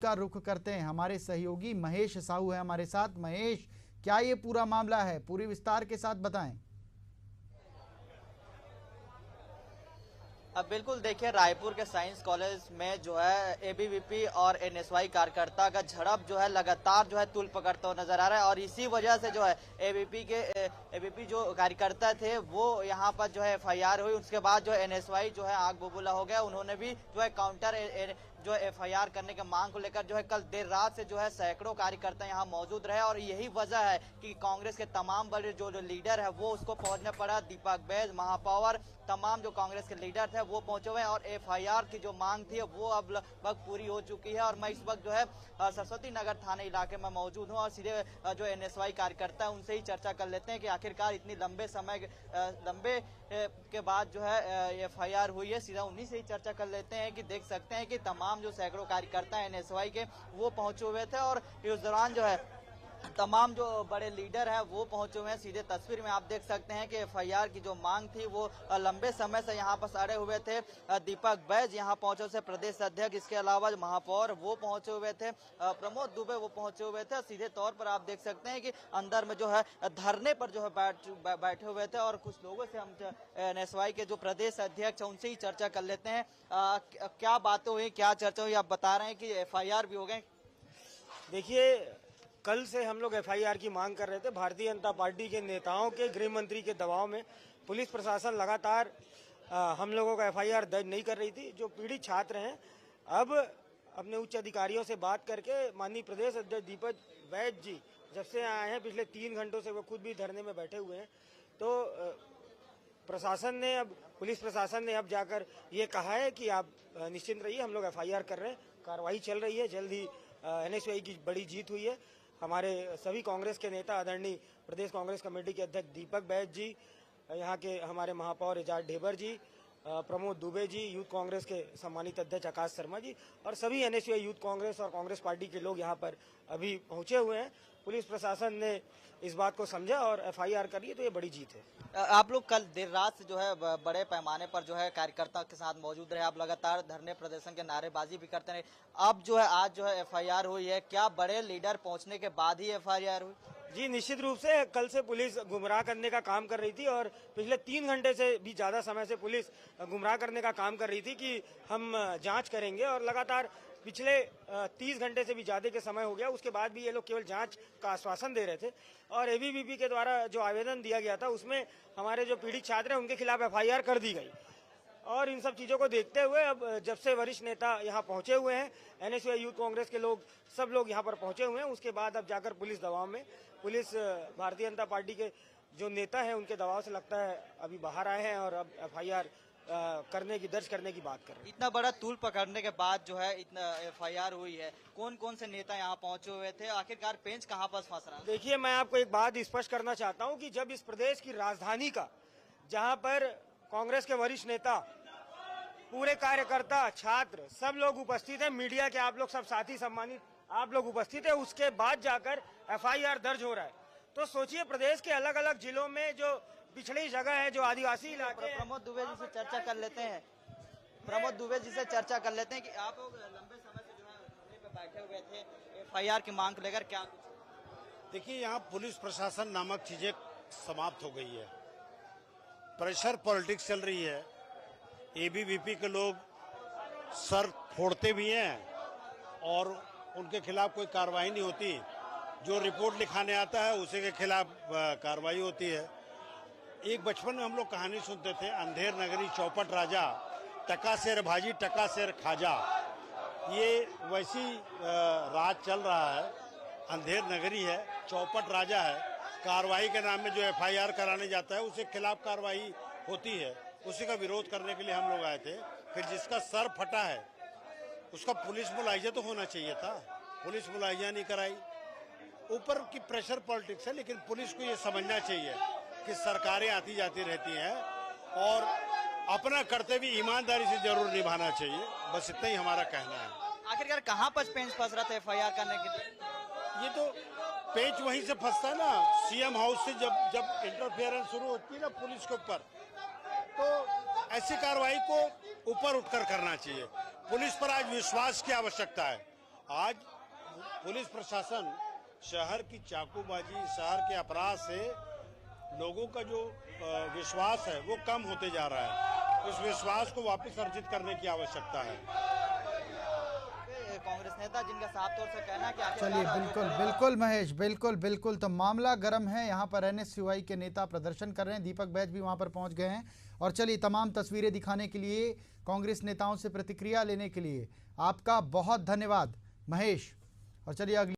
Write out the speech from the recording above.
का रुख करते हैं। हमारे सहयोगी महेश साहू है हमारे साथ। महेश, क्या ये पूरा मामला है, पूरी विस्तार के साथ बताएं। अब बिल्कुल देखिए, रायपुर के साइंस कॉलेज में जो है एबीवीपी और एनएसवाई कार्यकर्ता का झड़प जो है लगातार जो है तूल पकड़ता हुआ नजर आ रहा है। और इसी वजह से जो है एबीपी जो कार्यकर्ता थे वो यहाँ पर जो है एफआईआर हुई। उसके बाद जो एनएसवाई जो है आग बबूला हो गया। उन्होंने भी जो है काउंटर जो एफआईआर करने के मांग को लेकर जो है कल देर रात से जो है सैकड़ों कार्यकर्ता यहाँ मौजूद रहे। और यही वजह है कि कांग्रेस के तमाम बड़े जो लीडर है वो उसको पहुंचना पड़ा। दीपक बैज, महापौर, तमाम जो कांग्रेस के लीडर थे वो पहुंचे हुए हैं। और एफआईआर की जो मांग थी वो अब लगभग पूरी हो चुकी है। और मैं इस वक्त जो है सरस्वती नगर थाने इलाके में मौजूद हूँ और सीधे जो एनएसवाई कार्यकर्ता है उनसे ही चर्चा कर लेते हैं कि आखिरकार इतनी लंबे के बाद जो है एफआईआर हुई है। सीधा उन्हीं से ही चर्चा कर लेते हैं कि देख सकते हैं कि तमाम जो सैकड़ों कार्यकर्ता एनएसवाई के वो पहुंचे हुए थे। और इस दौरान जो है तमाम जो बड़े लीडर हैं वो पहुंचे हुए हैं। सीधे तस्वीर में आप देख सकते हैं कि एफआईआर की जो मांग थी वो लंबे समय से यहाँ पर अड़े हुए थे। दीपक बैज यहाँ पहुंचे थे, प्रदेश अध्यक्ष, इसके अलावा महापौर वो पहुंचे हुए थे, प्रमोद दुबे वो पहुंचे हुए थे। सीधे तौर पर आप देख सकते हैं कि अंदर में जो है धरने पर जो है बैठे हुए थे। और कुछ लोगों से हम एनएसवाई के जो प्रदेश अध्यक्ष है उनसे ही चर्चा कर लेते हैं। क्या बातें हुई, क्या चर्चा हुई? आप बता रहे हैं कि एफआईआर भी हो गए। देखिए, कल से हम लोग एफआईआर की मांग कर रहे थे। भारतीय जनता पार्टी के नेताओं के, गृह मंत्री के दबाव में पुलिस प्रशासन लगातार हम लोगों का एफआईआर दर्ज नहीं कर रही थी। जो पीड़ित छात्र हैं अब अपने उच्च अधिकारियों से बात करके माननीय प्रदेश अध्यक्ष दीपक बैज जी जब से आए हैं, पिछले 3 घंटों से वो खुद भी धरने में बैठे हुए हैं। तो पुलिस प्रशासन ने अब जाकर ये कहा है कि आप निश्चिंत रहिए, हम लोग एफआईआर कर रहे हैं, कार्रवाई चल रही है। जल्द ही एनएसवाई की बड़ी जीत हुई है। हमारे सभी कांग्रेस के नेता, आदरणीय प्रदेश कांग्रेस कमेटी के अध्यक्ष दीपक बैज जी, यहाँ के हमारे महापौर एजाज ढेबर जी, प्रमोद दुबे जी, यूथ कांग्रेस के सम्मानित अध्यक्ष आकाश शर्मा जी और सभी एनएसयूआई यूथ कांग्रेस और कांग्रेस पार्टी के लोग यहाँ पर अभी पहुंचे हुए हैं। पुलिस प्रशासन ने इस बात को समझा और एफआईआर करी है, तो ये बड़ी जीत है। आप लोग कल देर रात से जो है बड़े पैमाने पर जो है कार्यकर्ताओं के साथ मौजूद रहे। आप लगातार धरने प्रदर्शन के नारेबाजी भी करते रहे। अब जो है आज जो है एफआईआर हुई है, क्या बड़े लीडर पहुंचने के बाद ही एफआईआर हुई? जी, निश्चित रूप से कल से पुलिस गुमराह करने का काम कर रही थी और पिछले 3 घंटे से भी ज्यादा समय से पुलिस गुमराह करने का काम कर रही थी कि हम जांच करेंगे। और लगातार पिछले 30 घंटे से भी ज्यादा के समय हो गया, उसके बाद भी ये लोग केवल जांच का आश्वासन दे रहे थे। और एबीवीपी के द्वारा जो आवेदन दिया गया था उसमें हमारे जो पीड़ित छात्र हैं उनके खिलाफ एफआईआर कर दी गई। और इन सब चीजों को देखते हुए अब जब से वरिष्ठ नेता यहाँ पहुंचे हुए हैं, एनएसयूआई यूथ कांग्रेस के लोग, सब लोग यहाँ पर पहुंचे हुए हैं, उसके बाद अब जाकर पुलिस दबाव में, पुलिस भारतीय जनता पार्टी के जो नेता हैं उनके दबाव से लगता है अभी बाहर आए हैं और अब एफआईआर दर्ज करने की बात कर रहे हैं। इतना बड़ा तूल पकड़ने के बाद जो है इतना एफआईआर हुई है, कौन कौन से नेता यहाँ पहुंचे हुए थे, आखिरकार पेंच कहाँ पर फंस रहा है? देखिए, मैं आपको एक बात स्पष्ट करना चाहता हूँ कि जब इस प्रदेश की राजधानी का, जहाँ पर कांग्रेस के वरिष्ठ नेता, पूरे कार्यकर्ता, छात्र सब लोग उपस्थित हैं, मीडिया के आप लोग सब साथी सम्मानित आप लोग उपस्थित है, उसके बाद जाकर एफआईआर दर्ज हो रहा है, तो सोचिए प्रदेश के अलग अलग जिलों में जो पिछड़ी जगह है, जो आदिवासी इलाके हैं। प्रमोद दुबे जी से चर्चा कर लेते हैं। प्रमोद दुबे जी से चर्चा कर लेते हैं कि आप लोग लंबे समय से जो है धरने पे बैठे हुए थे एफआईआर की मांग को लेकर, क्या कुछ? देखिए, यहाँ पुलिस प्रशासन नामक चीजें समाप्त हो गई है। प्रेशर पॉलिटिक्स चल रही है। एबीवीपी के लोग सर फोड़ते भी हैं और उनके खिलाफ कोई कार्रवाई नहीं होती। जो रिपोर्ट लिखाने आता है उसी के खिलाफ कार्रवाई होती है। एक बचपन में हम लोग कहानी सुनते थे, अंधेर नगरी चौपट राजा, टका शेर भाजी टका शेर खाजा। ये वैसी राज चल रहा है। अंधेर नगरी है, चौपट राजा है। कार्रवाई के नाम में जो एफआईआर कराने जाता है उसके खिलाफ कार्रवाई होती है। उसी का विरोध करने के लिए हम लोग आए थे। फिर जिसका सर फटा है उसका पुलिस मुलाहिजा तो होना चाहिए था, पुलिस मुलाहिजा नहीं कराई। ऊपर की प्रेशर पॉलिटिक्स है, लेकिन पुलिस को ये समझना चाहिए कि सरकारें आती जाती रहती हैं और अपना कर्तव्य ईमानदारी से जरूर निभाना चाहिए। बस इतना ही हमारा कहना है। आखिरकार कहाँ पर पेंच फंस रहा था एफआईआर करने के लिए? ये तो पेंच वहीं से फंसता है ना, सीएम हाउस से जब इंटरफेरेंस शुरू होती है ना पुलिस के ऊपर, तो ऐसी कार्रवाई को ऊपर उठकर करना चाहिए। पुलिस पर आज विश्वास की आवश्यकता है आज पुलिस प्रशासन शहर की चाकूबाजी, शहर के अपराध से लोगों का जो विश्वास है वो कम होते जा रहा है। उस विश्वास को वापस अर्जित करने की आवश्यकता है। कांग्रेस नेता जिनका साफ तौर से कहना है कि आखिरकार चलिए, बिल्कुल बिल्कुल महेश, बिल्कुल बिल्कुल। तो मामला गर्म है, यहाँ पर एनएसयूआई के नेता प्रदर्शन कर रहे हैं, दीपक बैज भी वहाँ पर पहुँच गए हैं। और चलिए, तमाम तस्वीरें दिखाने के लिए, कांग्रेस नेताओं से प्रतिक्रिया लेने के लिए आपका बहुत धन्यवाद महेश। और चलिए अगली